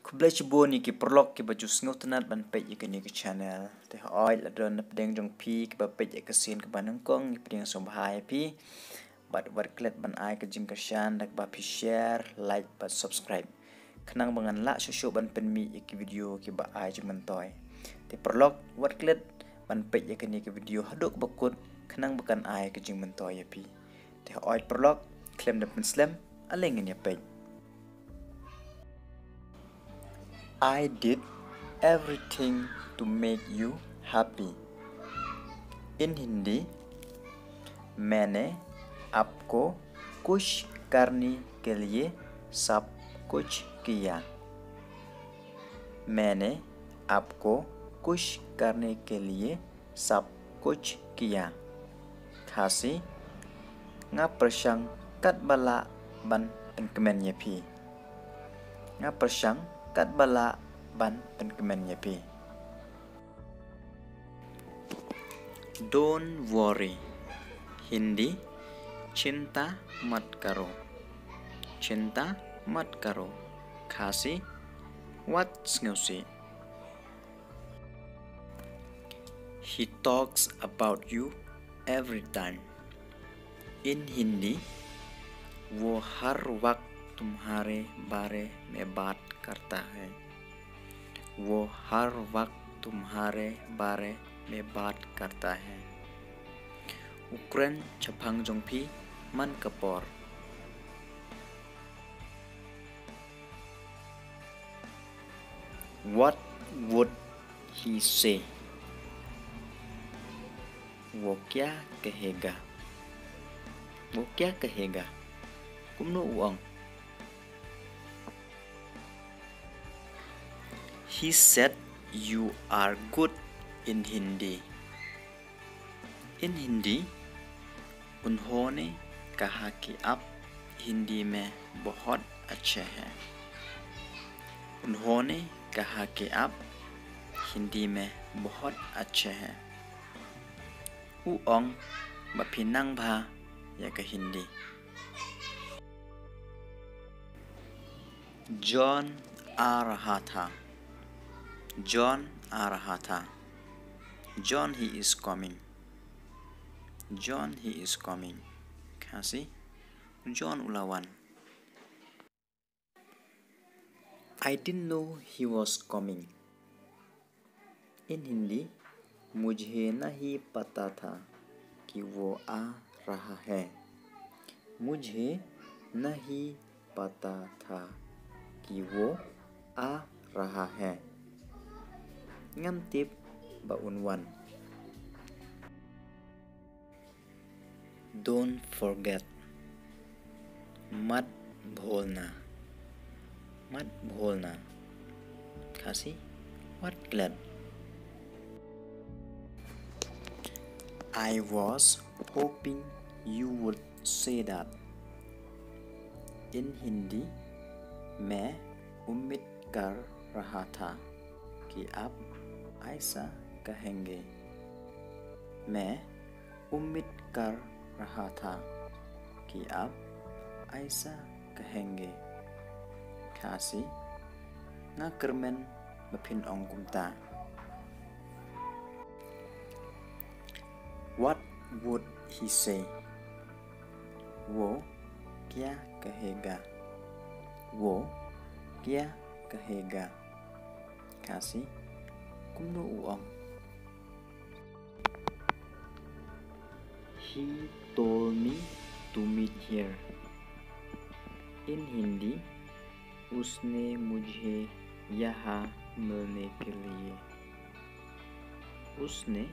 Kublai cibo ni ki perlok ki baju sengut tenat ban pej ki ni ki channel. Teh oi la don pedeng jong pi ki ba pej ke sin ke ban kong ni pedeng som bahai pi. Bat klet ban ai ke jing ke shan dak ba pi share, like bat subscribe. Kenang bangan la shushu ban pen mi ki video ki ba ai jing mentoy. Teh perlok wat klet ban pej ke ni ki video haduk bakut kenang bukan ai ke jing mentoy pi. Teh oi perlok klem dak slam aleng ni pej. I did everything to make you happy. In Hindi, मैंने आपको खुश करने के लिए सब कुछ किया. मैंने आपको खुश करने के लिए सब कुछ किया. Khasi nga persang kat bala ban penkemen pi. Nga persang kat bala ban penkemen pi. Don't worry. Hindi, cinta mat karo. Cinta mat karo. Khasi what's ngusi. He talks about you every time. In Hindi, वो हर वक्त तुम्हारे बारे में बात करता है. वो हर वक्त तुम्हारे बारे में बात करता है. Ukren Chapang Jongpi Man Kapor. What would he say? वो क्या कहेगा? वो क्या कहेगा? Kumno uang. He said you are good in Hindi. In Hindi, उन्होंने कहा कि आप हिंदी में बहुत अच्छे हैं. उन्होंने कहा कि आप हिंदी में बहुत अच्छे हैं. Uong bapinang bha ya ke Hindi. John आ रहा था. John आ रहा था. John he is coming. John he is coming. Khasi John ulawan. I didn't know he was coming. In Hindi, मुझे नहीं पता था कि वो आ रहा है. मुझे नहीं पता था कि वो आ रहा है. Ngantip baunwan. Don't forget. Mat bholna. Mat bholna. Khasi wat glad. I was hoping you would say that. In Hindi, मैं उम्मीद कर रहा था कि आप ऐसा कहेंगे. मैं उम्मीद कर रहा था कि आप ऐसा कहेंगे. Khasi nga kermen bapin ong kumta. What would he say? वो क्या कहेगा? वो क्या कहेगा? Khasi kumno uang. He told me to meet here. In Hindi, उसने मुझे यहाँ मिलने के लिए. उसने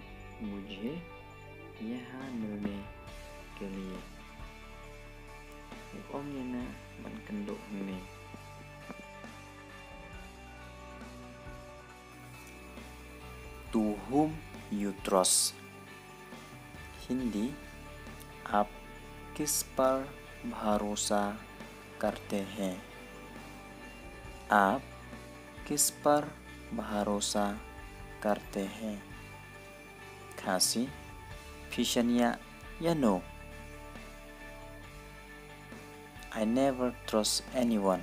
मुझे यहाँ मिलने के लिए. Uang yana ban kendok ni. To whom you trust. Hindi, आप किस पर भरोसा करते हैं? आप किस पर भरोसा करते हैं? Khasi Fishania ya no. I never trust anyone.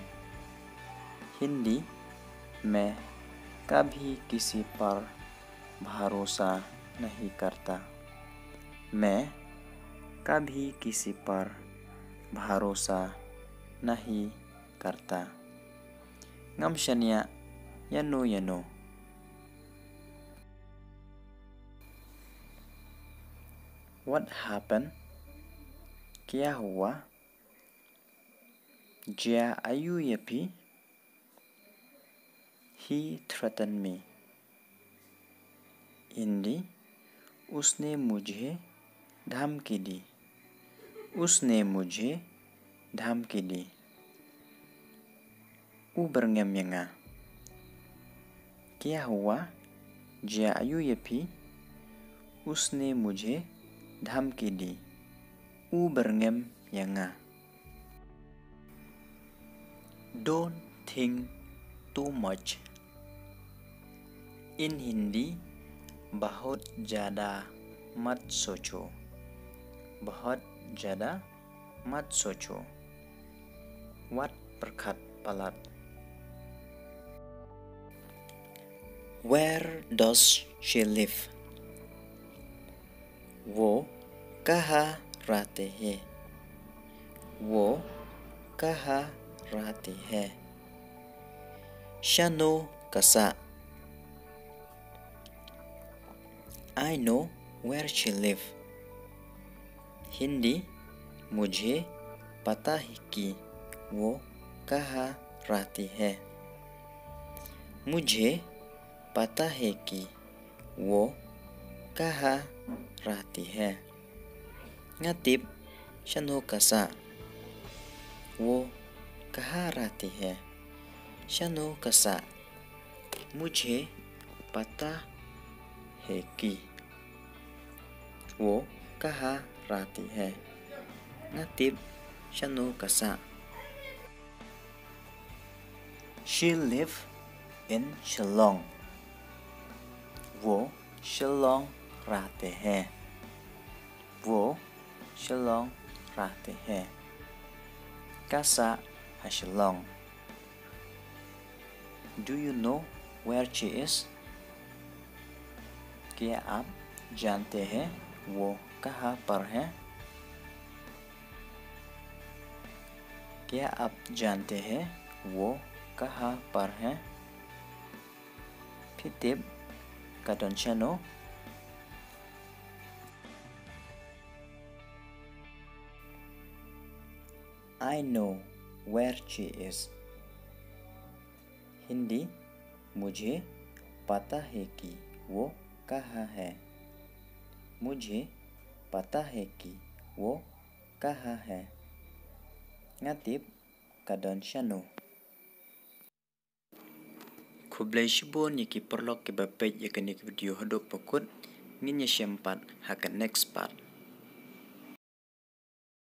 Hindi, मैं कभी किसी पर भरोसा नहीं करता. मैं कभी किसी पर भरोसा नहीं करता. Ngamshania yano yano. What happened? क्या हुआ? Dia ayu yapi? He threatened me. Hindi, उसने मुझे धमकी दी. उसने मुझे धमकी दी. Ubernyamyanga. क्या हुआ? Dia ayu yapi? उसने मुझे धमकी दी. Ubernyamyanga. Don't think too much. In Hindi, बहुत ज़्यादा मत सोचो. बहुत ज़्यादा मत सोचो. What perkat palat? Where does she live? वो कहाँ रहते हैं? वो कहाँ रहते हैं? Shano kasa. I know where she live. Hindi, मुझे पता है कि वो कहाँ रहती है. मुझे पता है कि वो कहाँ रहती है. Ngatip shano kasa. वो कहाँ रहती है? शनो कसा. मुझे पता है कि वो कहाँ रहती है. Ngatip shano kasa. She live in Shillong. वो शिलोंग रहते हैं. वो शिलोंग रहते हैं. Kasa है Shillong. Do you know where she is? क्या आप जानते हैं वो कहाँ पर है? क्या आप जानते हैं वो कहाँ पर है? Pitip kadonshano. I know where she is. Hindi, मुझे पता है कि वो कहाँ है. मुझे पता है कि वो कहाँ है. Ngatip kadonshano. Kublai shibon yaki perlok ke bapet yakanik video hadok pokut nginya syempat hakan next part.